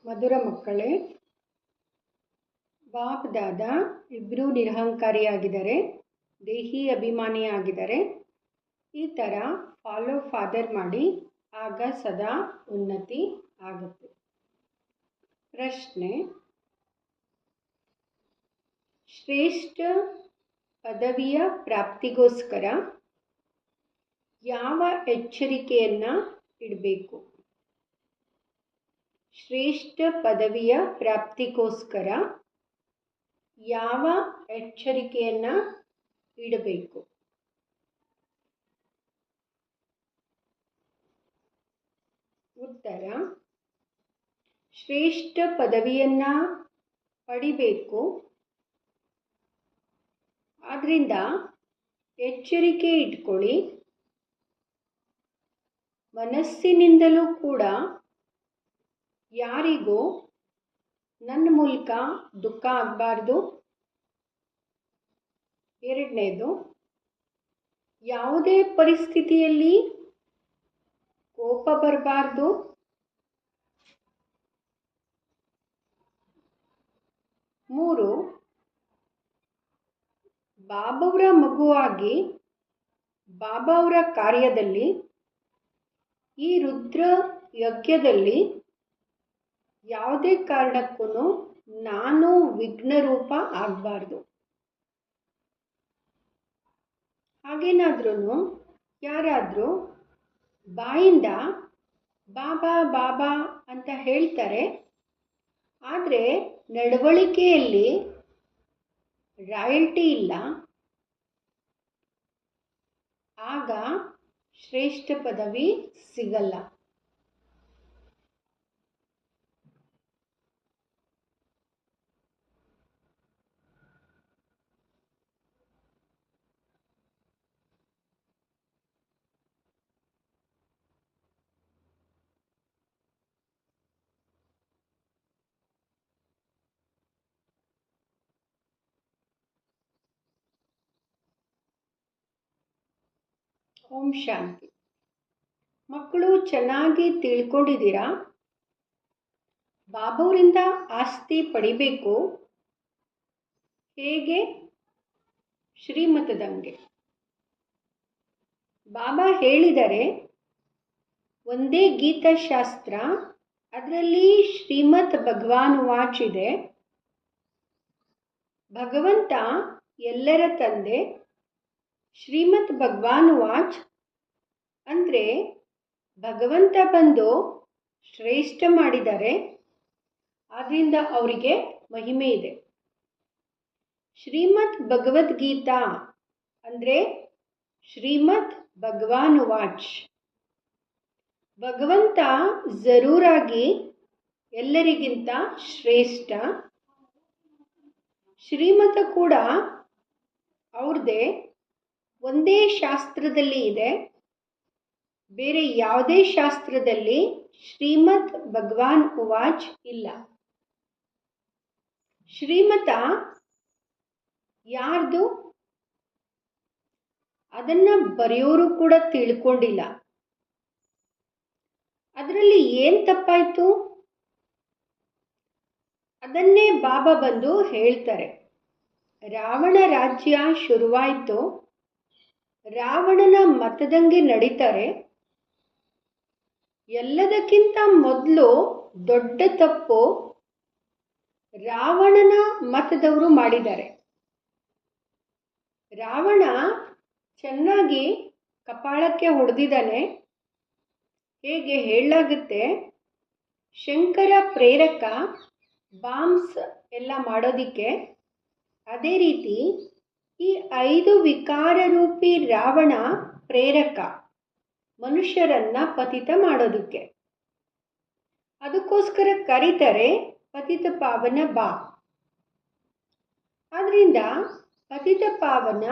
ಮಧುರ ಮಕ್ಕಳೇ, ಬಾಪ್ ದಾದಾ ಇಬ್ಬರೂ ನಿರಹಂಕಾರಿಯಾಗಿದ್ದಾರೆ, ದೇಹಿ ಅಭಿಮಾನಿಯಾಗಿದ್ದಾರೆ. ಈ ಥರ ಫಾಲೋ ಫಾದರ್ ಮಾಡಿ ಆಗ ಸದಾ ಉನ್ನತಿ ಆಗುತ್ತೆ. ಪ್ರಶ್ನೆ: ಶ್ರೇಷ್ಠ ಪದವಿಯ ಪ್ರಾಪ್ತಿಗೋಸ್ಕರ ಯಾವ ಎಚ್ಚರಿಕೆಯನ್ನು ಇಡಬೇಕು? ಶ್ರೇಷ್ಠ ಪದವಿಯ ಪ್ರಾಪ್ತಿಗೋಸ್ಕರ ಯಾವ ಎಚ್ಚರಿಕೆಯನ್ನು ಇಡಬೇಕು? ಉತ್ತರ: ಶ್ರೇಷ್ಠ ಪದವಿಯನ್ನು ಪಡಿಬೇಕು, ಆದ್ದರಿಂದ ಎಚ್ಚರಿಕೆ ಇಟ್ಕೊಳ್ಳಿ. ಮನಸ್ಸಿನಿಂದಲೂ ಕೂಡ ಯಾರಿಗೂ ನನ್ನ ಮೂಲಕ ದುಃಖ ಆಗಬಾರ್ದು. ಎರಡನೇದು, ಯಾವುದೇ ಪರಿಸ್ಥಿತಿಯಲ್ಲಿ ಕೋಪ ಬರಬಾರ್ದು. ಮೂರು, ಬಾಬಾವರ ಮಗುವಾಗಿ ಬಾಬಾವರ ಕಾರ್ಯದಲ್ಲಿ ಈ ರುದ್ರ ಯಜ್ಞದಲ್ಲಿ ಯಾವುದೇ ಕಾರಣಕ್ಕೂ ನಾನು ವಿಘ್ನರೂಪ ಆಗಬಾರ್ದು. ಹಾಗೇನಾದ್ರೂ ಯಾರಾದರೂ ಬಾಯಿಂದ ಬಾಬಾ ಬಾಬಾ ಅಂತ ಹೇಳ್ತಾರೆ, ಆದರೆ ನಡವಳಿಕೆಯಲ್ಲಿ ರಾಯಲ್ಟಿ ಇಲ್ಲ, ಆಗ ಶ್ರೇಷ್ಠ ಪದವಿ ಸಿಗಲ್ಲ. ಓಂ ಶಾಂತಿ. ಮಕ್ಕಳು ಚೆನ್ನಾಗಿ ತಿಳ್ಕೊಂಡಿದ್ದೀರಾ? ಬಾಬಾವರಿಂದ ಆಸ್ತಿ ಪಡಿಬೇಕು. ಹೇಗೆ? ಶ್ರೀಮತದಂಗೆ. ಬಾಬಾ ಹೇಳಿದರೆ ಒಂದೇ ಗೀತಾಶಾಸ್ತ್ರ, ಅದರಲ್ಲಿ ಶ್ರೀಮತ್ ಭಗವಾನ್ ವಾಚ್ ಇದೆ. ಭಗವಂತ ಎಲ್ಲರ ತಂದೆ. ಶ್ರೀಮತ್ ಭಗವಾನ್ ವಾಚ್ ಅಂದರೆ ಭಗವಂತ ಬಂದು ಶ್ರೇಷ್ಠ ಮಾಡಿದ್ದಾರೆ, ಆದ್ದರಿಂದ ಅವರಿಗೆ ಮಹಿಮೆ ಇದೆ. ಶ್ರೀಮತ್ ಭಗವದ್ಗೀತಾ ಅಂದರೆ ಶ್ರೀಮತ್ ಭಗವಾನ್ ವಾಚ್. ಭಗವಂತ ಜರೂರಾಗಿ ಎಲ್ಲರಿಗಿಂತ ಶ್ರೇಷ್ಠ. ಶ್ರೀಮತ ಕೂಡ ಅವ್ರದ್ದೇ, ಒಂದೇ ಶಾಸ್ತ್ರದಲ್ಲಿ ಇದೆ. ಬೇರೆ ಯಾವುದೇ ಶಾಸ್ತ್ರದಲ್ಲಿ ಶ್ರೀಮತ್ ಭಗವಾನ್ ವಾಚ್ ಇಲ್ಲ. ಶ್ರೀಮತ ಯಾರ್ದು ಅದನ್ನು ಬರೆಯೋರು ಕೂಡ ತಿಳ್ಕೊಂಡಿಲ್ಲ. ಅದರಲ್ಲಿ ಏನು ತಪ್ಪಾಯಿತು ಅದನ್ನೇ ಬಾಬಾ ಬಂದು ಹೇಳ್ತಾರೆ. ರಾವಣ ರಾಜ್ಯ ಶುರುವಾಯಿತು, ರಾವಣನ ಮತದಂಗೆ ನಡೀತಾರೆ. ಎಲ್ಲದಕ್ಕಿಂತ ಮೊದಲು ದೊಡ್ಡ ತಪ್ಪು ರಾವಣನ ಮತದವರು ಮಾಡಿದ್ದಾರೆ. ರಾವಣ ಚೆನ್ನಾಗಿ ಕಪಾಳಕ್ಕೆ ಹೊಡೆದಿದ್ದಾನೆ. ಹೇಗೆ ಹೇಳಲಾಗುತ್ತೆ, ಶಂಕರ ಪ್ರೇರಕ ಬಾಂಬ್ಸ್ ಎಲ್ಲ ಮಾಡೋದಿಕ್ಕೆ. ಅದೇ ರೀತಿ ಈ 5 ವಿಕಾರರೂಪಿ ರಾವಣ ಪ್ರೇರಕ ಮನುಷ್ಯರನ್ನ ಪತಿತ ಮಾಡೋದಿಕ್ಕೆ. ಅದಕ್ಕೋಸ್ಕರ ಕರೀತಾರೆ ಪತಿತ ಪಾವನ ಬಾ. ಆದ್ದರಿಂದ ಪತಿತ ಪಾವನ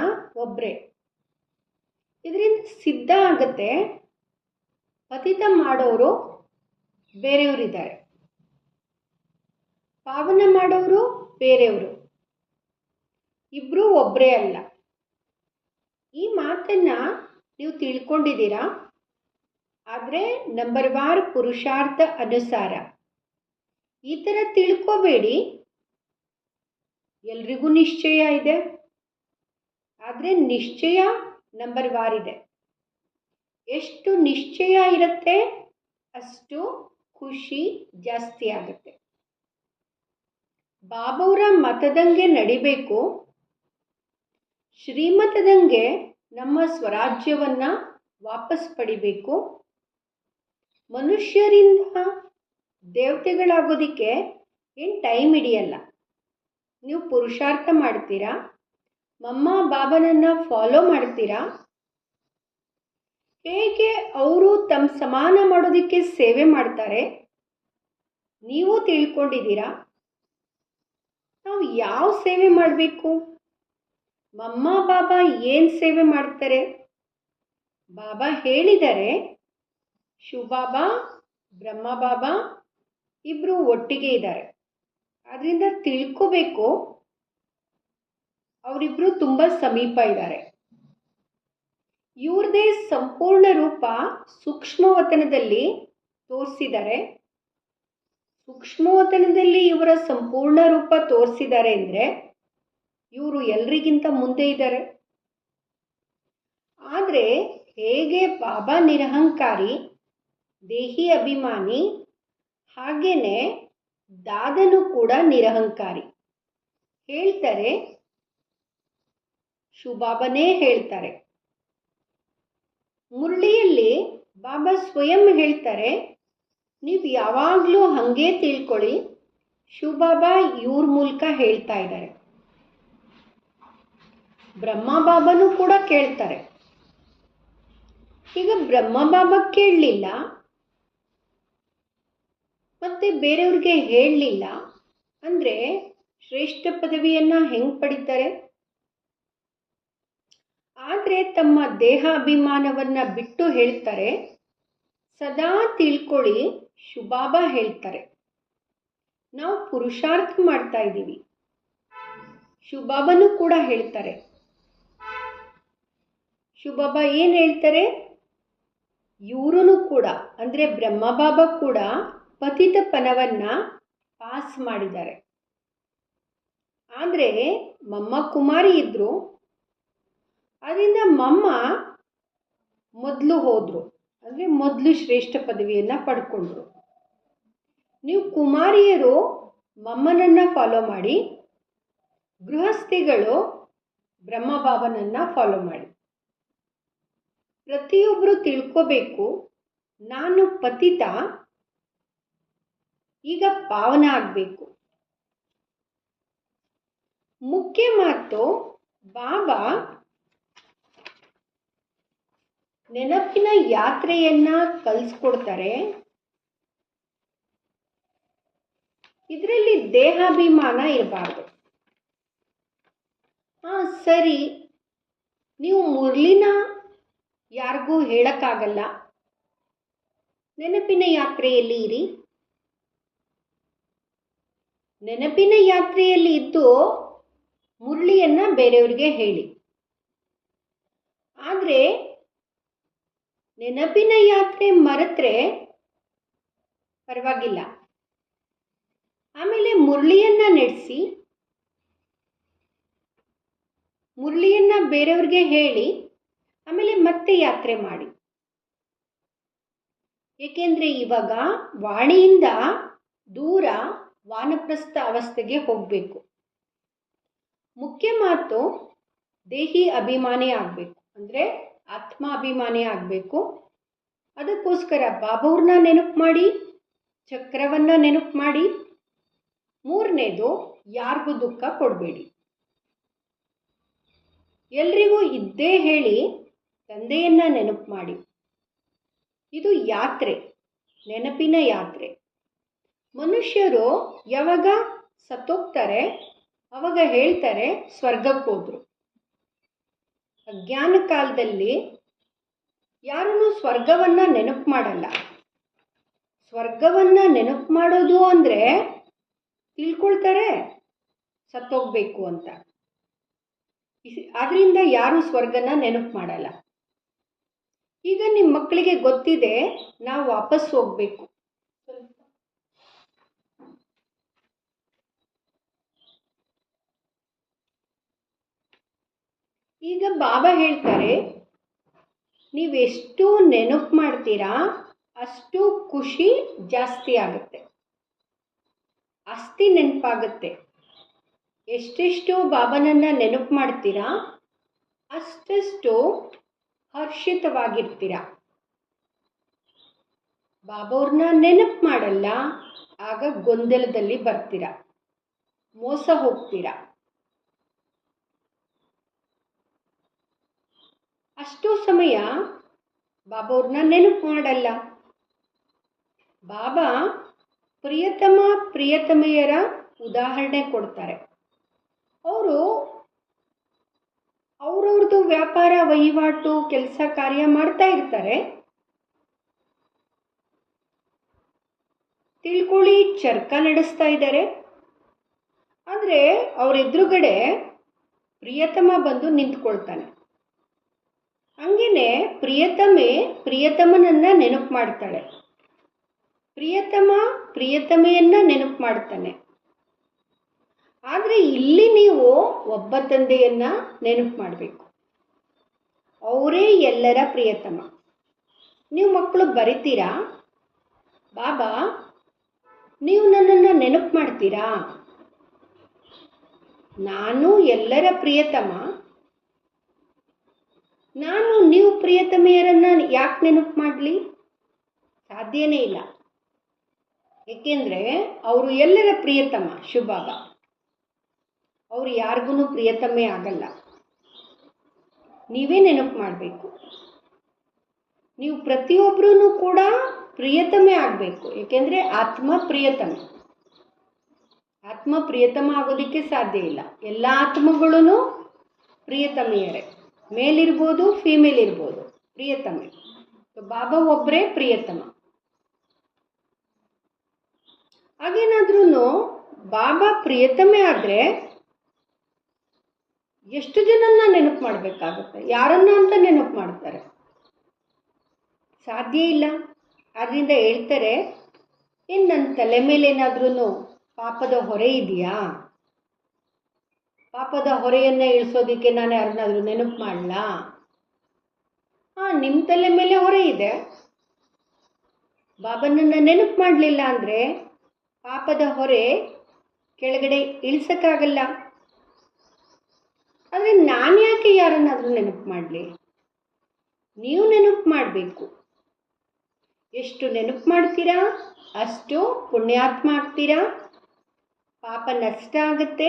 ಒಬ್ಬರೇ. ಇದರಿಂದ ಸಿದ್ಧ ಆಗುತ್ತೆ ಪತಿತ ಮಾಡೋರು ಬೇರೆಯವರಿದ್ದಾರೆ, ಪಾವನ ಮಾಡೋರು ಬೇರೆಯವರು, ಇಬ್ಬರೂ ಒಬ್ಬರೇ ಅಲ್ಲ. ಈ ಮಾತನ್ನು ನೀವು ತಿಳ್ಕೊಂಡಿದ್ದೀರಾ? ಆದರೆ ನಂಬರ್ ವಾರ್ ಪುರುಷಾರ್ಥ ಅನುಸಾರ ಈ ಥರ ತಿಳ್ಕೋಬೇಡಿ. ಎಲ್ರಿಗೂ ನಿಶ್ಚಯ ಇದೆ, ಆದರೆ ನಿಶ್ಚಯ ನಂಬರ್ ವಾರಿದೆ. ಎಷ್ಟು ನಿಶ್ಚಯ ಇರುತ್ತೆ ಅಷ್ಟು ಖುಷಿ ಜಾಸ್ತಿ ಆಗುತ್ತೆ. ಬಾಬಾವರ ಮತದಂಗೆ ನಡಿಬೇಕು. ಶ್ರೀಮತದಂಗೆ ನಮ್ಮ ಸ್ವರಾಜ್ಯವನ್ನು ವಾಪಸ್ ಪಡಿಬೇಕು. ಮನುಷ್ಯರಿಂದ ದೇವತೆಗಳಾಗೋದಕ್ಕೆ ಏನು ಟೈಮ್ ಹಿಡಿಯಲ್ಲ. ನೀವು ಪುರುಷಾರ್ಥ ಮಾಡ್ತೀರಾ, ಮಮ್ಮ ಬಾಬನನ್ನು ಫಾಲೋ ಮಾಡ್ತೀರಾ. ಹೇಗೆ ಅವರು ತಮ್ಮ ಸಮಾನ ಮಾಡೋದಕ್ಕೆ ಸೇವೆ ಮಾಡ್ತಾರೆ ನೀವು ತಿಳ್ಕೊಂಡಿದ್ದೀರಾ. ನಾವು ಯಾವ ಸೇವೆ ಮಾಡಬೇಕು? ಮಮ್ಮ ಬಾಬಾ ಏನು ಸೇವೆ ಮಾಡ್ತಾರೆ? ಬಾಬಾ ಹೇಳಿದ್ದಾರೆ, ಶಿವಬಾಬಾ ಬ್ರಹ್ಮ ಬಾಬಾ ಇಬ್ಬರು ಒಟ್ಟಿಗೆ ಇದ್ದಾರೆ. ಅದರಿಂದ ತಿಳ್ಕೋಬೇಕು, ಅವರಿಬ್ಬರು ತುಂಬ ಸಮೀಪ ಇದ್ದಾರೆ. ಇವ್ರದೇ ಸಂಪೂರ್ಣ ರೂಪ ಸೂಕ್ಷ್ಮವತನದಲ್ಲಿ ತೋರಿಸಿದ್ದಾರೆ. ಸೂಕ್ಷ್ಮವತನದಲ್ಲಿ ಇವರ ಸಂಪೂರ್ಣ ರೂಪ ತೋರಿಸಿದ್ದಾರೆ ಅಂದರೆ ಇವರು ಎಲ್ರಿಗಿಂತ ಮುಂದೆ ಇದ್ದಾರೆ. ಆದರೆ ಹೇಗೆ ಬಾಬಾ ನಿರಹಂಕಾರಿ, ದೇಹಿ ಅಭಿಮಾನಿ, ಹಾಗೇನೆ ದಾದನು ಕೂಡ ನಿರಹಂಕಾರಿ. ಹೇಳ್ತಾರೆ, ಶಿವಬಾಬನೇ ಹೇಳ್ತಾರೆ. ಮುರಳಿಯಲ್ಲಿ ಬಾಬಾ ಸ್ವಯಂ ಹೇಳ್ತಾರೆ, ನೀವು ಯಾವಾಗಲೂ ಹಾಗೆ ತಿಳ್ಕೊಳ್ಳಿ, ಶಿವಬಾಬಾ ಇವ್ರ ಮೂಲಕ ಹೇಳ್ತಾ ಇದ್ದಾರೆ. ಬ್ರಹ್ಮ ಬಾಬಾನೂ ಕೂಡ ಕೇಳ್ತಾರೆ. ಈಗ ಬ್ರಹ್ಮ ಬಾಬಾ ಕೇಳಲಿಲ್ಲ ಮತ್ತೆ ಬೇರೆಯವ್ರಿಗೆ ಹೇಳಲಿಲ್ಲ ಅಂದರೆ ಶ್ರೇಷ್ಠ ಪದವಿಯನ್ನು ಹೆಂಗೆ ಪಡಿತಾರೆ? ಆದರೆ ತಮ್ಮ ದೇಹ ಅಭಿಮಾನವನ್ನು ಬಿಟ್ಟು ಹೇಳ್ತಾರೆ, ಸದಾ ತಿಳ್ಕೊಳ್ಳಿ, ಶಿವಬಾಬಾ ಹೇಳ್ತಾರೆ. ನಾವು ಪುರುಷಾರ್ಥ ಮಾಡ್ತಾ ಇದ್ದೀವಿ. ಶಿವಬಾಬಾನೂ ಕೂಡ ಹೇಳ್ತಾರೆ. ಶಿವಬಾಬಾ ಏನು ಹೇಳ್ತಾರೆ? ಇವರೂ ಕೂಡ ಅಂದರೆ ಬ್ರಹ್ಮ ಬಾಬಾ ಕೂಡ ಪತಿತ ಪನವನ್ನು ಪಾಸ್ ಮಾಡಿದ್ದಾರೆ. ಆದರೆ ಮಮ್ಮ ಕುಮಾರಿ ಇದ್ದರು, ಅದರಿಂದ ಮಮ್ಮ ಮೊದಲು ಹೋದರು, ಅಂದರೆ ಮೊದಲು ಶ್ರೇಷ್ಠ ಪದವಿಯನ್ನು ಪಡ್ಕೊಂಡ್ರು. ನೀವು ಕುಮಾರಿಯರು ಮಮ್ಮನನ್ನು ಫಾಲೋ ಮಾಡಿ, ಗೃಹಸ್ಥಿಗಳು ಬ್ರಹ್ಮ ಬಾಬನನ್ನು ಫಾಲೋ ಮಾಡಿ. ಪ್ರತಿಯೊಬ್ಬರು ತಿಳ್ಕೋಬೇಕು, ನಾನು ಪತಿತ, ಈಗ ಪಾವನ ಆಗಬೇಕು. ಮುಖ್ಯ ಮಾತು, ಬಾಬಾ ನೆನಪಿನ ಯಾತ್ರೆಯನ್ನ ಕಲಿಸ್ಕೊಡ್ತಾರೆ. ಇದರಲ್ಲಿ ದೇಹಾಭಿಮಾನ ಇರಬಾರ್ದು. ಸರಿ, ನೀವು ಮುರಳಿನ ಯಾರಿಗೂ ಹೇಳಕ್ಕಾಗಲ್ಲ, ನೆನಪಿನ ಯಾತ್ರೆಯಲ್ಲಿ ಇರಿ. ನೆನಪಿನ ಯಾತ್ರೆಯಲ್ಲಿ ಇದ್ದು ಮುರಳಿಯನ್ನ ಬೇರೆಯವರಿಗೆ ಹೇಳಿ. ಆದರೆ ನೆನಪಿನ ಯಾತ್ರೆ ಮರೆತ್ರೆ ಪರವಾಗಿಲ್ಲ. ಆಮೇಲೆ ಮುರಳಿಯನ್ನ ನಡೆಸಿ, ಮುರಳಿಯನ್ನ ಬೇರೆಯವ್ರಿಗೆ ಹೇಳಿ, ಆಮೇಲೆ ಮತ್ತೆ ಯಾತ್ರೆ ಮಾಡಿ. ಏಕೆಂದರೆ ಇವಾಗ ವಾಣಿಯಿಂದ ದೂರ ವಾನಪ್ರಸ್ಥ ಅವಸ್ಥೆಗೆ ಹೋಗಬೇಕು. ಮುಖ್ಯ ಮಾತು, ದೇಹಿ ಅಭಿಮಾನಿ ಆಗಬೇಕು, ಅಂದರೆ ಆತ್ಮಾಭಿಮಾನಿ ಆಗಬೇಕು. ಅದಕ್ಕೋಸ್ಕರ ಬಾಬಾವ್ರನ್ನ ನೆನಪು ಮಾಡಿ, ಚಕ್ರವನ್ನು ನೆನಪು ಮಾಡಿ. ಮೂರನೇದು, ಯಾರಿಗೂ ದುಃಖ ಕೊಡಬೇಡಿ. ಎಲ್ರಿಗೂ ಇದ್ದೇ ಹೇಳಿ ತಂದೆಯನ್ನು ನೆನಪು ಮಾಡಿ. ಇದು ಯಾತ್ರೆ, ನೆನಪಿನ ಯಾತ್ರೆ. ಮನುಷ್ಯರು ಯಾವಾಗ ಸತ್ತೋಗ್ತಾರೆ ಅವಾಗ ಹೇಳ್ತಾರೆ ಸ್ವರ್ಗಕ್ಕೆ ಹೋದ್ರು. ಅಜ್ಞಾನ ಕಾಲದಲ್ಲಿ ಯಾರೂ ಸ್ವರ್ಗವನ್ನು ನೆನಪು ಮಾಡಲ್ಲ. ಸ್ವರ್ಗವನ್ನು ನೆನಪು ಮಾಡೋದು ಅಂದರೆ ತಿಳ್ಕೊಳ್ತಾರೆ ಸತ್ತೋಗ್ಬೇಕು ಅಂತ. ಆದ್ದರಿಂದ ಯಾರೂ ಸ್ವರ್ಗನ ನೆನಪು ಮಾಡಲ್ಲ. ಈಗ ನಿಮ್ಮ ಮಕ್ಕಳಿಗೆ ಗೊತ್ತಿದೆ ನಾವು ವಾಪಸ್ ಹೋಗಬೇಕು. ಈಗ ಬಾಬಾ ಹೇಳ್ತಾರೆ, ನೀವೆಷ್ಟು ನೆನಪು ಮಾಡ್ತೀರಾ ಅಷ್ಟು ಖುಷಿ ಜಾಸ್ತಿ ಆಗುತ್ತೆ, ಆಸ್ತಿ ನೆನಪಾಗುತ್ತೆ. ಎಷ್ಟೆಷ್ಟು ಬಾಬನನ್ನು ನೆನಪು ಮಾಡ್ತೀರಾ ಅಷ್ಟಷ್ಟು ಹರ್ಷಿತವಾಗಿರ್ತೀರ. ಬಾಬವ್ರನ್ನ ನೆನಪು ಮಾಡಲ್ಲ, ಆಗ ಗೊಂದಲದಲ್ಲಿ ಬರ್ತೀರ, ಮೋಸ ಹೋಗ್ತೀರ. ಅಷ್ಟೋ ಸಮಯ ಬಾಬವ್ರನ್ನ ನೆನಪು ಮಾಡಲ್ಲ. ಬಾಬಾ ಪ್ರಿಯತಮ ಪ್ರಿಯತಮೆಯರ ಉದಾಹರಣೆ ಕೊಡ್ತಾರೆ. ಅವರು ಅವ್ರವ್ರದ್ದು ವ್ಯಾಪಾರ ವಹಿವಾಟು ಕೆಲಸ ಕಾರ್ಯ ಮಾಡ್ತಾ ಇರ್ತಾರೆ. ತಿಳ್ಕೊಳ್ಳಿ, ಚರ್ಕ ನಡೆಸ್ತಾ ಇದ್ದಾರೆ. ಆದರೆ ಅವ್ರ ಎದುರುಗಡೆ ಪ್ರಿಯತಮ ಬಂದು ನಿಂತ್ಕೊಳ್ತಾನೆ. ಹಂಗೇನೆ ಪ್ರಿಯತಮೆ ಪ್ರಿಯತಮನನ್ನ ನೆನಪು ಮಾಡ್ತಾಳೆ, ಪ್ರಿಯತಮ ಪ್ರಿಯತಮೆಯನ್ನ ನೆನಪು ಮಾಡ್ತಾನೆ. ಆದರೆ ಇಲ್ಲಿ ನೀವು ಒಬ್ಬ ತಂದೆಯನ್ನ ನೆನಪು ಮಾಡಬೇಕು, ಅವರೇ ಎಲ್ಲರ ಪ್ರಿಯತಮ. ನೀವು ಮಕ್ಕಳು ಬರಿತೀರಾ, ಬಾಬಾ ನೀವು ನನ್ನನ್ನು ನೆನಪು ಮಾಡ್ತೀರಾ? ನಾನು ಎಲ್ಲರ ಪ್ರಿಯತಮ, ನಾನು ನೀವು ಪ್ರಿಯತಮೆಯರನ್ನ ಯಾಕೆ ನೆನಪು ಮಾಡಲಿ? ಸಾಧ್ಯನೇ ಇಲ್ಲ. ಏಕೆಂದರೆ ಅವರು ಎಲ್ಲರ ಪ್ರಿಯತಮ ಶಿವಬಾಬಾ. ಅವರು ಯಾರಿಗೂ ಪ್ರಿಯತಮೆ ಆಗಲ್ಲ. ನೀವೇ ನೆನಪು ಮಾಡಬೇಕು. ನೀವು ಪ್ರತಿಯೊಬ್ಬರೂ ಕೂಡ ಪ್ರಿಯತಮೆ ಆಗಬೇಕು. ಏಕೆಂದರೆ ಆತ್ಮ ಪ್ರಿಯತಮ. ಆತ್ಮ ಪ್ರಿಯತಮ ಆಗೋದಕ್ಕೆ ಸಾಧ್ಯ ಇಲ್ಲ. ಎಲ್ಲ ಆತ್ಮಗಳೂ ಪ್ರಿಯತಮೆಯರೇ, ಮೇಲಿರ್ಬೋದು ಫೀಮೇಲ್ ಇರ್ಬೋದು, ಪ್ರಿಯತಮೆ. ಬಾಬಾ ಒಬ್ಬರೇ ಪ್ರಿಯತಮ. ಹಾಗೇನಾದ್ರೂ ಬಾಬಾ ಪ್ರಿಯತಮೆ ಆದರೆ ಎಷ್ಟು ಜನನ್ನ ನೆನಪು ಮಾಡಬೇಕಾಗುತ್ತೆ? ಯಾರನ್ನ ಅಂತ ನೆನಪು ಮಾಡ್ತಾರೆ? ಸಾಧ್ಯ ಇಲ್ಲ. ಆದ್ದರಿಂದ ಹೇಳ್ತಾರೆ, ಏನು ನನ್ನ ತಲೆ ಮೇಲೆ ಏನಾದ್ರೂ ಪಾಪದ ಹೊರೆ ಇದೆಯಾ? ಪಾಪದ ಹೊರೆಯನ್ನು ಇಳಿಸೋದಕ್ಕೆ ನಾನು ಯಾರನ್ನಾದ್ರೂ ನೆನಪು ಮಾಡಲಾ? ನಿಮ್ಮ ತಲೆ ಮೇಲೆ ಹೊರೆ ಇದೆ. ಬಾಬನನ್ನು ನೆನಪು ಮಾಡಲಿಲ್ಲ ಅಂದರೆ ಪಾಪದ ಹೊರೆ ಕೆಳಗಡೆ ಇಳಿಸೋಕ್ಕಾಗಲ್ಲ. ಆದರೆ ನಾನು ಯಾಕೆ ಯಾರನ್ನಾದ್ರೂ ನೆನಪು ಮಾಡಲಿ? ನೀವು ನೆನಪು ಮಾಡಬೇಕು. ಎಷ್ಟು ನೆನಪು ಮಾಡ್ತೀರಾ ಅಷ್ಟು ಪುಣ್ಯಾತ್ಮ ಆಗ್ತೀರಾ, ಪಾಪ ನಷ್ಟ ಆಗುತ್ತೆ.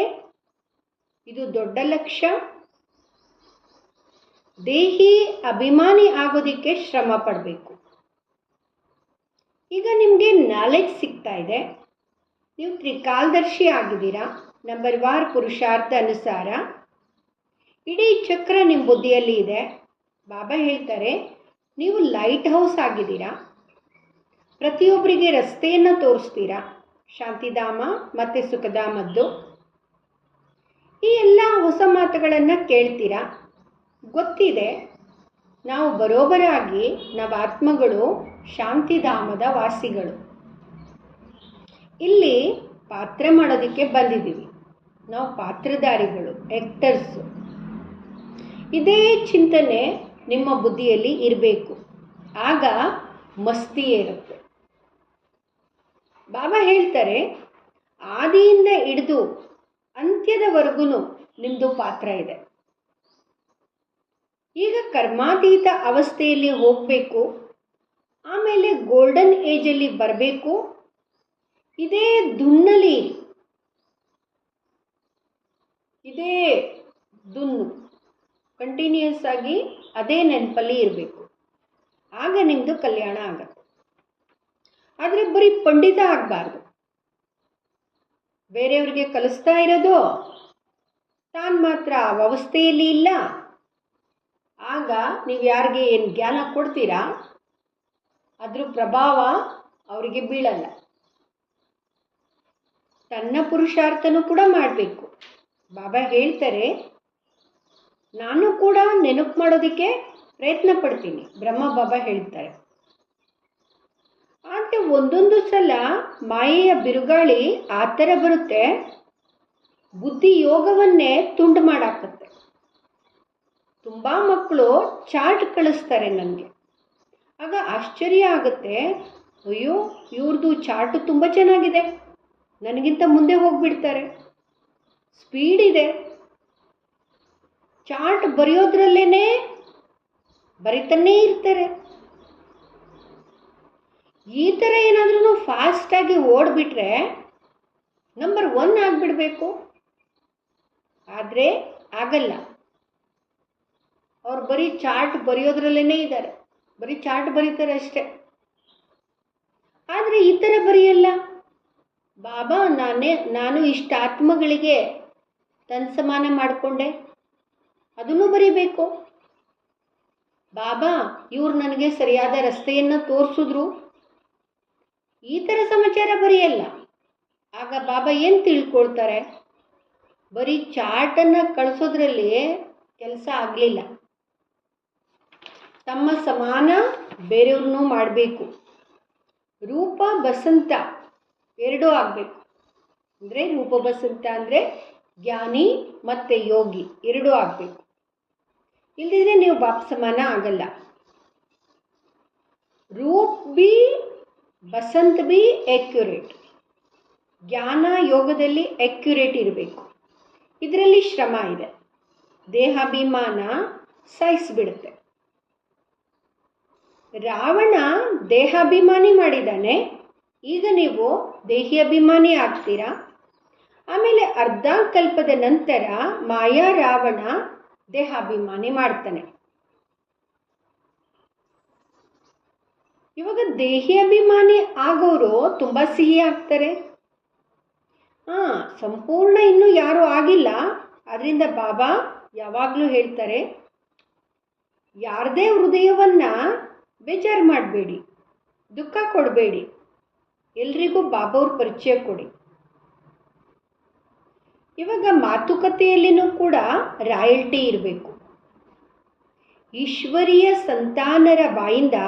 ಇದು ದೊಡ್ಡ ಲಕ್ಷ್ಯ. ದೇಹಿ ಅಭಿಮಾನಿ ಆಗೋದಕ್ಕೆ ಶ್ರಮ ಪಡಬೇಕು. ಈಗ ನಿಮಗೆ ನಾಲೆಜ್ ಸಿಗ್ತಾ ಇದೆ, ನೀವು ತ್ರಿಕಾಲದರ್ಶಿ ಆಗಿದ್ದೀರಾ. ನಂಬರ್ ವಾರ್ ಪುರುಷಾರ್ಥ ಅನುಸಾರ ಇಡೀ ಚಕ್ರ ನಿಮ್ಮ ಬುದ್ಧಿಯಲ್ಲಿ ಇದೆ. ಬಾಬಾ ಹೇಳ್ತಾರೆ, ನೀವು ಲೈಟ್ ಹೌಸ್ ಆಗಿದ್ದೀರಾ. ಪ್ರತಿಯೊಬ್ಬರಿಗೆ ರಸ್ತೆಯನ್ನು ತೋರಿಸ್ತೀರಾ, ಶಾಂತಿಧಾಮ ಮತ್ತು ಸುಖಧಾಮದ್ದು. ಈ ಎಲ್ಲ ಹೊಸ ಮಾತುಗಳನ್ನು ಕೇಳ್ತೀರಾ. ಗೊತ್ತಿದೆ ನಾವು ಬರೋಬರಾಗಿ ನಾವು ಆತ್ಮಗಳು ಶಾಂತಿಧಾಮದ ವಾಸಿಗಳು. ಇಲ್ಲಿ ಪಾತ್ರ ಮಾಡೋದಕ್ಕೆ ಬಂದಿದ್ದೀವಿ. ನಾವು ಪಾತ್ರಧಾರಿಗಳು, ಆ್ಯಕ್ಟರ್ಸು. ಇದೇ ಚಿಂತನೆ ನಿಮ್ಮ ಬುದ್ಧಿಯಲ್ಲಿ ಇರಬೇಕು. ಆಗ ಮಸ್ತಿ ಇರುತ್ತೆ. ಬಾಬಾ ಹೇಳ್ತಾರೆ, ಆದಿಯಿಂದ ಹಿಡಿದು ಅಂತ್ಯದವರೆಗೂ ನಿಮ್ಮದು ಪಾತ್ರ ಇದೆ. ಈಗ ಕರ್ಮಾತೀತ ಅವಸ್ಥೆಯಲ್ಲಿ ಹೋಗಬೇಕು, ಆಮೇಲೆ ಗೋಲ್ಡನ್ ಏಜಲ್ಲಿ ಬರಬೇಕು. ಇದೇ ದುನ್ನಲ್ಲಿ, ಇದೇ ದುನ್ನು ಕಂಟಿನ್ಯೂಸ್ ಆಗಿ ಅದೇ ನೆನಪಲ್ಲಿ ಇರಬೇಕು. ಆಗ ನಿಮ್ಮದು ಕಲ್ಯಾಣ ಆಗತ್ತೆ. ಆದರೆ ಬರೀ ಪಂಡಿತ ಆಗಬಾರ್ದು. ಬೇರೆಯವ್ರಿಗೆ ಕಲಿಸ್ತಾ ಇರೋದು, ತಾನು ಮಾತ್ರ ಆ ಅವಸ್ಥೆಯಲ್ಲಿ ಇಲ್ಲ. ಆಗ ನೀವು ಯಾರಿಗೆ ಏನು ಜ್ಞಾನ ಕೊಡ್ತೀರಾ ಅದ್ರ ಪ್ರಭಾವ ಅವರಿಗೆ ಬೀಳಲ್ಲ. ತನ್ನ ಪುರುಷಾರ್ಥನೂ ಕೂಡ ಮಾಡಬೇಕು. ಬಾಬಾ ಹೇಳ್ತಾರೆ, ನಾನು ಕೂಡ ನೆನಪು ಮಾಡೋದಕ್ಕೆ ಪ್ರಯತ್ನ ಪಡ್ತೀನಿ. ಬ್ರಹ್ಮ ಬಾಬಾ ಹೇಳ್ತಾರೆ. ಆದರೆ ಒಂದೊಂದು ಸಲ ಮಾಯೆಯ ಬಿರುಗಾಳಿ ಆ ಥರ ಬರುತ್ತೆ, ಬುದ್ಧಿ ಯೋಗವನ್ನೇ ತುಂಡು ಮಾಡಾಕತ್ತೆ. ತುಂಬ ಮಕ್ಕಳು ಚಾರ್ಟ್ ಕಳಿಸ್ತಾರೆ ನನಗೆ. ಆಗ ಆಶ್ಚರ್ಯ ಆಗುತ್ತೆ, ಅಯ್ಯೋ ಇವ್ರದ್ದು ಚಾರ್ಟು ತುಂಬ ಚೆನ್ನಾಗಿದೆ, ನನಗಿಂತ ಮುಂದೆ ಹೋಗಿಬಿಡ್ತಾರೆ, ಸ್ಪೀಡ್ ಇದೆ, ಚಾರ್ಟ್ ಬರೆಯೋದ್ರಲ್ಲೇ ಬರಿತಾನೇ ಇರ್ತಾರೆ. ಈ ಥರ ಏನಾದ್ರೂ ಫಾಸ್ಟಾಗಿ ಓಡಿಬಿಟ್ರೆ ನಂಬರ್ 1 ಆಗಿಬಿಡಬೇಕು. ಆದರೆ ಆಗಲ್ಲ. ಅವ್ರು ಬರೀ ಚಾರ್ಟ್ ಬರೆಯೋದ್ರಲ್ಲೇ ಇದ್ದಾರೆ, ಬರೀ ಚಾರ್ಟ್ ಬರೀತಾರೆ ಅಷ್ಟೆ. ಆದರೆ ಈ ಥರ ಬರೆಯಲ್ಲ. ಬಾಬಾ ನಾನು ಇಷ್ಟ ಆತ್ಮಗಳಿಗೆ ತನ್ಸಮಾನ ಮಾಡಿಕೊಂಡೆ, ಅದನ್ನು ಬರೀಬೇಕು. ಬಾಬಾ ಇವ್ರು ನನಗೆ ಸರಿಯಾದ ರಸ್ತೆಯನ್ನು ತೋರಿಸಿದ್ರು, ಈ ಥರ ಸಮಾಚಾರ ಬರೆಯಲ್ಲ. ಆಗ ಬಾಬಾ ಏನು ತಿಳ್ಕೊಳ್ತಾರೆ, ಬರೀ ಚಾರ್ಟನ್ನು ಕಳಿಸೋದ್ರಲ್ಲಿ ಕೆಲಸ ಆಗಲಿಲ್ಲ, ತಮ್ಮ ಸಮಾನ ಬೇರೆಯವ್ರನ್ನೂ ಮಾಡಬೇಕು. ರೂಪ ಬಸಂತ ಎರಡೂ ಆಗಬೇಕು. ಅಂದರೆ ರೂಪ ಬಸಂತ ಅಂದರೆ ಜ್ಞಾನಿ ಮತ್ತು ಯೋಗಿ ಎರಡೂ ಆಗಬೇಕು. ಇಲ್ಲದಿದ್ರೆ ನೀವು ಬಾಪ್ ಸಮಾನ ಆಗಲ್ಲ. ರೂಪ್ ಬಿ ಬಸಂತ್ ಬಿ ಎಕ್ಯುರೇಟ್. ಜ್ಞಾನ ಯೋಗದಲ್ಲಿ ಎಕ್ಯುರೇಟ್ ಇರಬೇಕು. ಇದರಲ್ಲಿ ಶ್ರಮ ಇದೆ. ದೇಹಾಭಿಮಾನ ಸಾಯಿಸಿಬಿಡುತ್ತೆ. ರಾವಣ ದೇಹಾಭಿಮಾನಿ ಮಾಡಿದ್ದಾನೆ, ಈಗ ನೀವು ದೇಹಿ ಅಭಿಮಾನಿ ಆಗ್ತೀರಾ. ಆಮೇಲೆ ಅರ್ಧ ಕಲ್ಪದ ನಂತರ ಮಾಯಾ ರಾವಣ ದೇಹಾಭಿಮಾನಿ ಮಾಡ್ತಾನೆ. ಇವಾಗ ದೇಹಿ ಅಭಿಮಾನಿ ಆಗೋರು ತುಂಬ ಸಿಹಿ ಆಗ್ತಾರೆ. ಸಂಪೂರ್ಣ ಇನ್ನೂ ಯಾರೂ ಆಗಿಲ್ಲ. ಅದರಿಂದ ಬಾಬಾ ಯಾವಾಗಲೂ ಹೇಳ್ತಾರೆ, ಯಾರದೇ ಹೃದಯವನ್ನು ಬೇಜಾರು ಮಾಡಬೇಡಿ, ದುಃಖ ಕೊಡಬೇಡಿ, ಎಲ್ರಿಗೂ ಬಾಬಾವ್ರ ಪರಿಚಯ ಕೊಡಿ. ಇವಾಗ ಮಾತುಕತೆಯಲ್ಲಿನೂ ಕೂಡ ರಾಯಲ್ಟಿ ಇರಬೇಕು. ಈಶ್ವರೀಯ ಸಂತಾನರ ಬಾಯಿಂದ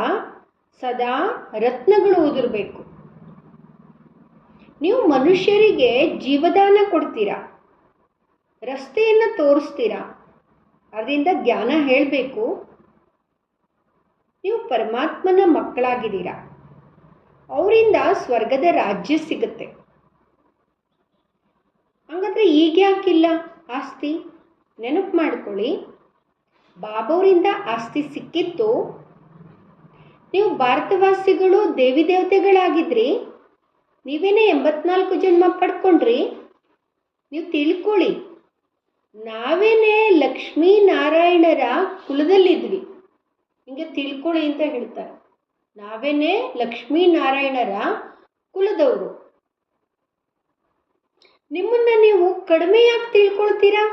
ಸದಾ ರತ್ನಗಳು ಉದುರಬೇಕು. ನೀವು ಮನುಷ್ಯರಿಗೆ ಜೀವದಾನ ಕೊಡ್ತೀರಾ, ರಸ್ತೆಯನ್ನು ತೋರಿಸ್ತೀರಾ, ಅದರಿಂದ ಜ್ಞಾನ ಹೇಳಬೇಕು. ನೀವು ಪರಮಾತ್ಮನ ಮಕ್ಕಳಾಗಿದ್ದೀರಾ, ಅವರಿಂದ ಸ್ವರ್ಗದ ರಾಜ್ಯ ಸಿಗುತ್ತೆ. ಹಂಗಾದ್ರೆ ಈಗ ಯಾಕಿಲ್ಲ ಆಸ್ತಿ? ನೆನಪು ಮಾಡ್ಕೊಳ್ಳಿ, ಬಾಬಾವರಿಂದ ಆಸ್ತಿ ಸಿಕ್ಕಿತ್ತು. ನೀವು ಭಾರತವಾಸಿಗಳು ದೇವಿ ದೇವತೆಗಳಾಗಿದ್ರಿ, ನೀವೇನೇ 84 ಜನ್ಮ ಪಡ್ಕೊಂಡ್ರಿ. ನೀವು ತಿಳ್ಕೊಳ್ಳಿ, ನಾವೇನೇ ಲಕ್ಷ್ಮೀ ನಾರಾಯಣರ ಕುಲದಲ್ಲಿದ್ವಿ, ಹಿಂಗೆ ತಿಳ್ಕೊಳ್ಳಿ ಅಂತ ಹೇಳ್ತಾರೆ. ನಾವೇನೇ ಲಕ್ಷ್ಮೀ ನಾರಾಯಣರ ಕುಲದವರು. ನಿಮ್ಮನ್ನ ನೀವು ಕಡಿಮೆ ಯಾಕೆ ತಿಳ್ಕೊಳ್ತೀರಾ?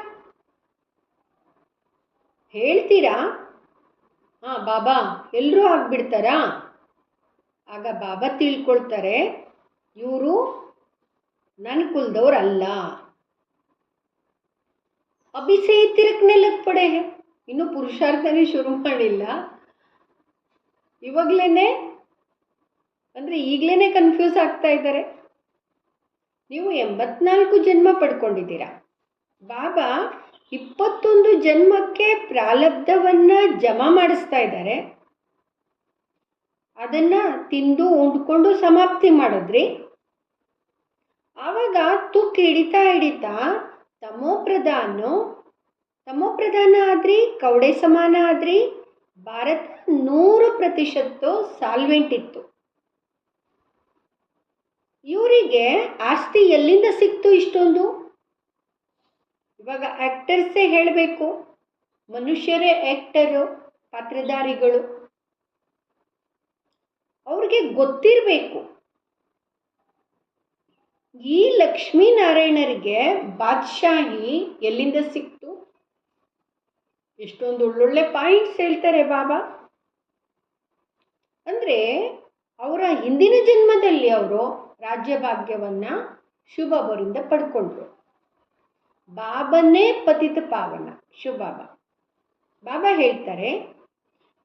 ಹೇಳ್ತೀರಾ, ಬಾಬಾ ಎಲ್ಲರೂ ಆಗ್ಬಿಡ್ತಾರಾ? ಆಗ ಬಾಬಾ ತಿಳ್ಕೊಳ್ತಾರೆ, ಇವರು ನನ್ನ ಕುಲದವ್ರಲ್ಲ. ಅಭಿಸೇ ತಿರಕ್ನೆ ಲಗ್ ಪಡೆ. ಇನ್ನೂ ಪುರುಷಾರ್ಥನೇ ಶುರು ಮಾಡಿಲ್ಲ, ಇವಾಗಲೇ ಅಂದರೆ ಈಗಲೇ ಕನ್ಫ್ಯೂಸ್ ಆಗ್ತಾ ಇದ್ದಾರೆ. ನೀವು 84 ಜನ್ಮ ಪಡ್ಕೊಂಡಿದ್ದೀರಾ. ಬಾಬಾ 21 ಜನ್ಮಕ್ಕೆ ಪ್ರಾರಬ್ಧವನ್ನು ಜಮಾ ಮಾಡಿಸ್ತಾ ಇದ್ದಾರೆ. ಅದನ್ನು ತಿಂದು ಉಂಡ್ಕೊಂಡು ಸಮಾಪ್ತಿ ಮಾಡಿದ್ರಿ. ಆವಾಗ ತುಕ್ಕು ಹಿಡಿತಾ ತಮೋಪ್ರಧಾನ ಆದ್ರಿ, ಕವಡೆ ಸಮಾನ ಆದ್ರಿ. ಭಾರತ 100% ಸಾಲ್ವೆಂಟ್ ಇತ್ತು. ಇವರಿಗೆ ಆಸ್ತಿ ಎಲ್ಲಿಂದ ಸಿಕ್ತು ಇಷ್ಟೊಂದು? ಇವಾಗ ಆ್ಯಕ್ಟರ್ಸೇ ಹೇಳಬೇಕು, ಮನುಷ್ಯರೇ ಆ್ಯಕ್ಟರು, ಪಾತ್ರಧಾರಿಗಳು. ಅವ್ರಿಗೆ ಗೊತ್ತಿರಬೇಕು, ಈ ಲಕ್ಷ್ಮೀನಾರಾಯಣರಿಗೆ ಬಾದ್ಶಾಹಿ ಎಲ್ಲಿಂದ ಸಿಕ್ತು. ಎಷ್ಟೊಂದು ಒಳ್ಳೊಳ್ಳೆ ಪಾಯಿಂಟ್ಸ್ ಹೇಳ್ತಾರೆ ಬಾಬಾ. ಅಂದರೆ ಅವರ ಹಿಂದಿನ ಜನ್ಮದಲ್ಲಿ ಅವರು ರಾಜ್ಯಭಾಗ್ಯವನ್ನು ಶಿವಬಾಬರಿಂದ ಪಡ್ಕೊಂಡ್ರು. ಬಾಬನೇ ಪತಿತ ಪಾವನ ಶಿವಬಾಬಾ. ಬಾಬಾ ಹೇಳ್ತಾರೆ,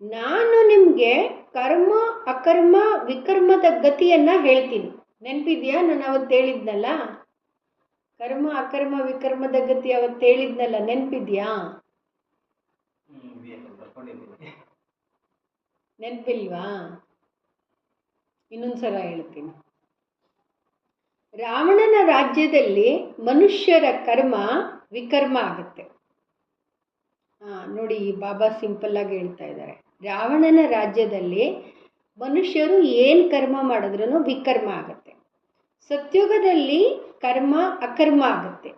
ನಾನು ನಿಮಗೆ ಕರ್ಮ ಅಕರ್ಮ ವಿಕರ್ಮದ ಗತಿಯನ್ನು ಹೇಳ್ತೀನಿ. ನೆನಪಿದೆಯಾ? ನಾನು ಅವತ್ತು ಹೇಳಿದ್ನಲ್ಲ, ಕರ್ಮ ಅಕರ್ಮ ವಿಕರ್ಮದ ಗತಿ ಅವತ್ತು ಹೇಳಿದ್ನಲ್ಲ, ನೆನಪಿದೆಯಾ? ಬರ್ಕೊಂಡಿದ್ದೀನಿ. ನೆನಪಿಲ್ವಾ? ಇನ್ನೊಂದು ಸಲ ಹೇಳ್ತೀನಿ. ರಾವಣನ ರಾಜ್ಯದಲ್ಲಿ ಮನುಷ್ಯರ ಕರ್ಮ ವಿಕರ್ಮ ಆಗುತ್ತೆ. ನೋಡಿ, ಬಾಬಾ ಸಿಂಪಲ್ ಆಗಿ ಹೇಳ್ತಾ ಇದ್ದಾರೆ. ರಾವಣನ ರಾಜ್ಯದಲ್ಲಿ ಮನುಷ್ಯರು ಏನು ಕರ್ಮ ಮಾಡಿದ್ರೂ ವಿಕರ್ಮ ಆಗುತ್ತೆ. ಸತ್ಯುಗದಲ್ಲಿ ಕರ್ಮ ಅಕರ್ಮ ಆಗುತ್ತೆ,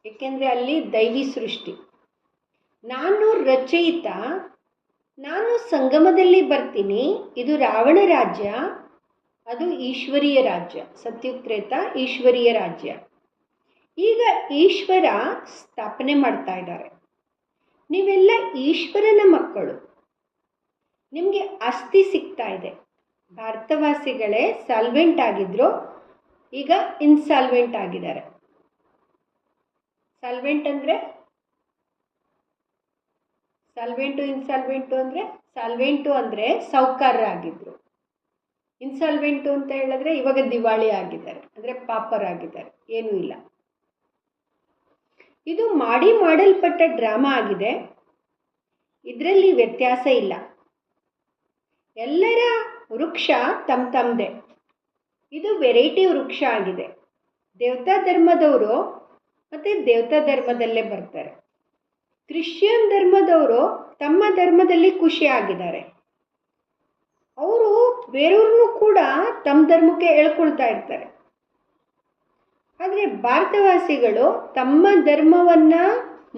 ಏಕೆಂದರೆ ಅಲ್ಲಿ ದೈವಿ ಸೃಷ್ಟಿ. ನಾನು ರಚಯಿತ, ನಾನು ಸಂಗಮದಲ್ಲಿ ಬರ್ತೀನಿ. ಇದು ರಾವಣ ರಾಜ್ಯ, ಅದು ಈಶ್ವರೀಯ ರಾಜ್ಯ. ಸತ್ಯುತ್ರೇತ ಈಶ್ವರೀಯ ರಾಜ್ಯ. ಈಗ ಈಶ್ವರ ಸ್ಥಾಪನೆ ಮಾಡ್ತಾ ಇದ್ದಾರೆ. ನೀವೆಲ್ಲ ಈಶ್ವರನ ಮಕ್ಕಳು. ನಿಮಗೆ ಆಸ್ತಿ ಸಿಗ್ತಾ ಇದೆ. ಭಾರತವಾಸಿಗಳೇ ಸಾಲ್ವೆಂಟ್ ಆಗಿದ್ರು, ಈಗ ಇನ್ಸಾಲ್ವೆಂಟ್ ಆಗಿದ್ದಾರೆ. ಸಾಲ್ವೆಂಟ್ ಅಂದರೆ ಇನ್ಸಾಲ್ವೆಂಟು ಅಂದರೆ ಸಾಲ್ವೆಂಟು ಅಂದರೆ ಸಾಹುಕಾರರಾಗಿದ್ದರು. ಇನ್ಸಾಲ್ವೆಂಟು ಅಂತ ಹೇಳಿದ್ರೆ ಇವಾಗ ದಿವಾಳಿ ಆಗಿದ್ದಾರೆ, ಅಂದರೆ ಪಾಪರಾಗಿದ್ದಾರೆ, ಏನೂ ಇಲ್ಲ. ಇದು ಮಾಡಲ್ಪಟ್ಟ ಡ್ರಾಮಾ ಆಗಿದೆ. ಇದರಲ್ಲಿ ವ್ಯತ್ಯಾಸ ಇಲ್ಲ. ಎಲ್ಲರ ವೃಕ್ಷ ತಮ್ಮದೇ. ಇದು ವೆರೈಟಿ ವೃಕ್ಷ ಆಗಿದೆ. ದೇವತಾ ಧರ್ಮದವರು ಮತ್ತು ದೇವತಾ ಧರ್ಮದಲ್ಲೇ ಬರ್ತಾರೆ. ಕ್ರಿಶ್ಚಿಯನ್ ಧರ್ಮದವರು ತಮ್ಮ ಧರ್ಮದಲ್ಲಿ ಖುಷಿಯಾಗಿದ್ದಾರೆ. ಅವರು ಬೇರೆಯವ್ರನ್ನೂ ಕೂಡ ತಮ್ಮ ಧರ್ಮಕ್ಕೆ ಎಳ್ಕೊಳ್ತಾ ಇರ್ತಾರೆ. ಆದರೆ ಭಾರತವಾಸಿಗಳು ತಮ್ಮ ಧರ್ಮವನ್ನು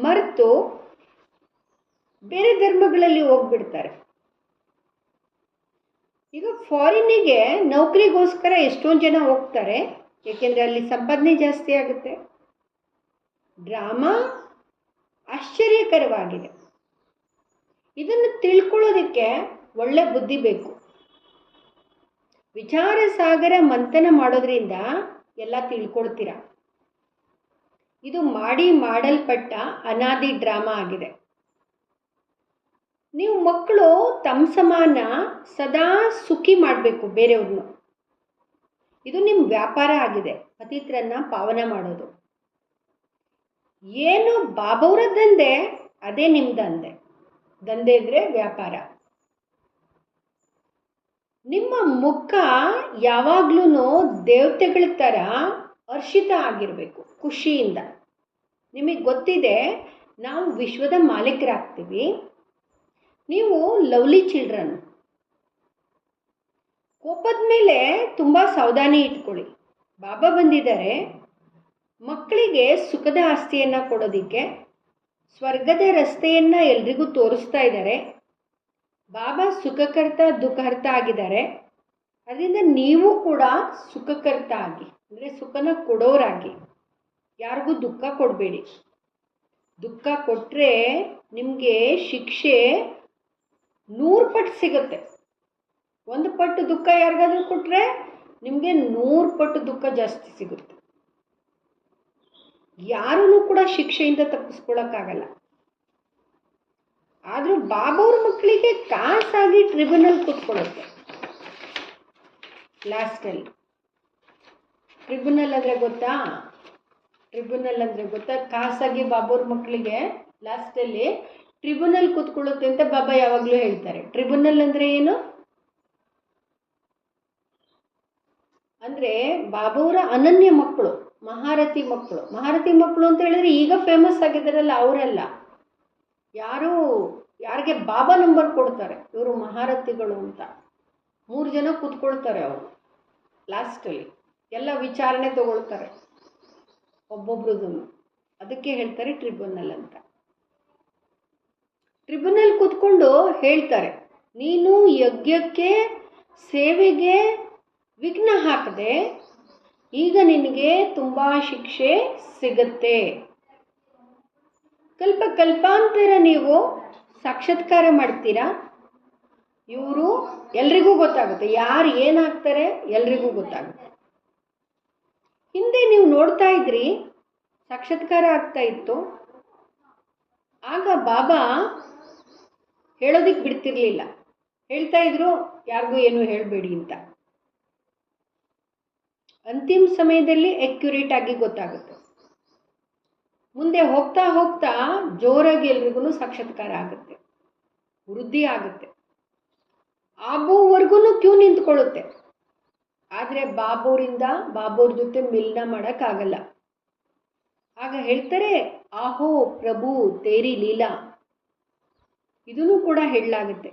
ಮರೆತು ಬೇರೆ ಧರ್ಮಗಳಲ್ಲಿ ಹೋಗ್ಬಿಡ್ತಾರೆ. ಈಗ ಫಾರಿನ್ನಿಗೆ ನೌಕರಿಗೋಸ್ಕರ ಎಷ್ಟೊಂದು ಜನ ಹೋಗ್ತಾರೆ, ಏಕೆಂದರೆ ಅಲ್ಲಿ ಸಂಪಾದನೆ ಜಾಸ್ತಿ ಆಗುತ್ತೆ. ಡ್ರಾಮಾ ಆಶ್ಚರ್ಯಕರವಾಗಿದೆ. ಇದನ್ನು ತಿಳ್ಕೊಳ್ಳೋದಕ್ಕೆ ಒಳ್ಳೆ ಬುದ್ಧಿ ಬೇಕು. ವಿಚಾರ ಸಾಗರ ಮಂಥನ ಮಾಡೋದ್ರಿಂದ ಎಲ್ಲ ತಿಳ್ಕೊಳ್ತೀರ. ಇದು ಮಾಡಲ್ಪಟ್ಟ ಅನಾದಿ ಡ್ರಾಮಾ ಆಗಿದೆ. ನೀವು ಮಕ್ಕಳು ತಮ್ಮ ಸಮಾನ ಸದಾ ಸುಖಿ ಮಾಡಬೇಕು ಬೇರೆಯವ್ರನ್ನು. ಇದು ನಿಮ್ಮ ವ್ಯಾಪಾರ ಆಗಿದೆ, ಪತಿತರನ್ನ ಪಾವನ ಮಾಡೋದು. ಏನು ಬಾಬವರ ದಂಧೆ ಅದೇ ನಿಮ್ಮ ದಂಧೆ. ದಂಧೆ ಅಂದರೆ ವ್ಯಾಪಾರ. ನಿಮ್ಮ ಮುಖ ಯಾವಾಗ್ಲೂ ದೇವತೆಗಳ ಥರ ಹರ್ಷಿತ ಆಗಿರಬೇಕು, ಖುಷಿಯಿಂದ. ನಿಮಗೆ ಗೊತ್ತಿದೆ, ನಾವು ವಿಶ್ವದ ಮಾಲೀಕರಾಗ್ತೀವಿ. ನೀವು ಲವ್ಲಿ ಚಿಲ್ಡ್ರನ್. ಕೋಪದ ಮೇಲೆ ತುಂಬ ಸಾವಧಾನಿ ಇಟ್ಕೊಳ್ಳಿ. ಬಾಬಾ ಬಂದಿದ್ದಾರೆ ಮಕ್ಕಳಿಗೆ ಸುಖದ ಆಸ್ತಿಯನ್ನು ಕೊಡೋದಕ್ಕೆ. ಸ್ವರ್ಗದ ರಸ್ತೆಯನ್ನು ಎಲ್ರಿಗೂ ತೋರಿಸ್ತಾ ಇದ್ದಾರೆ. ಬಾಬಾ ಸುಖಕರ್ತ ದುಃಖಹರ್ತ ಆಗಿದ್ದಾರೆ. ಅದರಿಂದ ನೀವು ಕೂಡ ಸುಖಕರ್ತ ಆಗಿ, ಅಂದರೆ ಸುಖನ ಕೊಡೋರಾಗಿ. ಯಾರಿಗೂ ದುಃಖ ಕೊಡಬೇಡಿ. ದುಃಖ ಕೊಟ್ಟರೆ ನಿಮಗೆ ಶಿಕ್ಷೆ 100 ಪಟ್ಟು ಸಿಗುತ್ತೆ. 1 ಪಟ್ಟು ದುಃಖ ಯಾರಿಗಾದ್ರೂ ಕೊಟ್ಟರೆ ನಿಮಗೆ 100 ಪಟ್ಟು ದುಃಖ ಜಾಸ್ತಿ ಸಿಗುತ್ತೆ. ಯಾರೂ ಕೂಡ ಶಿಕ್ಷೆಯಿಂದ ತಪ್ಪಿಸ್ಕೊಳ್ಳೋಕ್ಕಾಗಲ್ಲ. ಆದರೂ ಬಾಬವ್ರ ಮಕ್ಕಳಿಗೆ ಕಾಸಾಗಿ ಟ್ರಿಬ್ಯುನಲ್ ಕೂತ್ಕೊಳ್ಳುತ್ತೆ ಲಾಸ್ಟಲ್ಲಿ. ಟ್ರಿಬ್ಯುನಲ್ ಅಂದರೆ ಗೊತ್ತಾ? ಕಾಸಾಗಿ ಬಾಬವ್ರ ಮಕ್ಕಳಿಗೆ ಲಾಸ್ಟಲ್ಲಿ ಟ್ರಿಬ್ಯುನಲ್ ಕೂತ್ಕೊಳ್ಳುತ್ತೆ ಅಂತ ಬಾಬಾ ಯಾವಾಗಲೂ ಹೇಳ್ತಾರೆ. ಟ್ರಿಬ್ಯುನಲ್ ಅಂದರೆ ಏನು? ಅಂದರೆ ಬಾಬವ್ರ ಅನನ್ಯ ಮಕ್ಕಳು, ಮಹಾರಥಿ ಮಕ್ಕಳು. ಮಹಾರಥಿ ಮಕ್ಕಳು ಅಂತ ಹೇಳಿದ್ರೆ ಈಗ ಫೇಮಸ್ ಆಗಿದ್ದಾರಲ್ಲ ಅವರಲ್ಲ. ಯಾರಿಗೆ ಬಾಬಾ ನಂಬರ್ ಕೊಡ್ತಾರೆ, ಇವರು ಮಹಾರಥಿಗಳು ಅಂತ 3 ಜನ ಕೂತ್ಕೊಳ್ತಾರೆ. ಅವರು ಲಾಸ್ಟಲ್ಲಿ ಎಲ್ಲ ವಿಚಾರಣೆ ತಗೊಳ್ತಾರೆ ಒಬ್ಬೊಬ್ರದನ್ನು. ಅದಕ್ಕೆ ಹೇಳ್ತಾರೆ ಟ್ರಿಬ್ಯುನಲ್ ಅಂತ. ಟ್ರಿಬ್ಯುನಲ್ ಕೂತ್ಕೊಂಡು ಹೇಳ್ತಾರೆ, ನೀನು ಯಜ್ಞಕ್ಕೆ ಸೇವೆಗೆ ವಿಘ್ನ ಹಾಕದೆ ಈಗ ನಿನಗೆ ತುಂಬ ಶಿಕ್ಷೆ ಸಿಗತ್ತೆ. ಕಲ್ಪಾಂತರ ನೀವು ಸಾಕ್ಷಾತ್ಕಾರ ಮಾಡ್ತೀರಾ. ಇವರು ಎಲ್ರಿಗೂ ಗೊತ್ತಾಗುತ್ತೆ, ಯಾರು ಏನಾಗ್ತಾರೆ ಎಲ್ರಿಗೂ ಗೊತ್ತಾಗುತ್ತೆ. ಹಿಂದೆ ನೀವು ನೋಡ್ತಾ ಇದ್ರಿ, ಸಾಕ್ಷಾತ್ಕಾರ ಆಗ್ತಾ ಇತ್ತು. ಆಗ ಬಾಬಾ ಹೇಳೋದಿಕ್ಕೆ ಬಿಡ್ತಿರ್ಲಿಲ್ಲ. ಹೇಳ್ತಾ ಇದ್ರು ಯಾರಿಗೂ ಏನು ಹೇಳಬೇಡಿ ಅಂತ. ಅಂತಿಮ ಸಮಯದಲ್ಲಿ ಅಕ್ಯುರೇಟ್ ಆಗಿ ಗೊತ್ತಾಗುತ್ತೆ. ಮುಂದೆ ಹೋಗ್ತಾ ಹೋಗ್ತಾ ಜೋರಾಗಿ ಎಲ್ರಿಗೂ ಸಾಕ್ಷಾತ್ಕಾರ ಆಗುತ್ತೆ. ವೃದ್ಧಿ ಆಗುತ್ತೆ. ಆಬೋವರೆಗೂ ಕ್ಯೂ ನಿಂತ್ಕೊಳ್ಳುತ್ತೆ. ಆದರೆ ಬಾಬೋರ ಜೊತೆ ಮಿಲನ ಮಾಡೋಕ್ಕಾಗಲ್ಲ. ಆಗ ಹೇಳ್ತಾರೆ, ಆಹೋ ಪ್ರಭು ತೇರಿ ಲೀಲಾ. ಇದನ್ನು ಕೂಡ ಹೇಳಲಾಗುತ್ತೆ.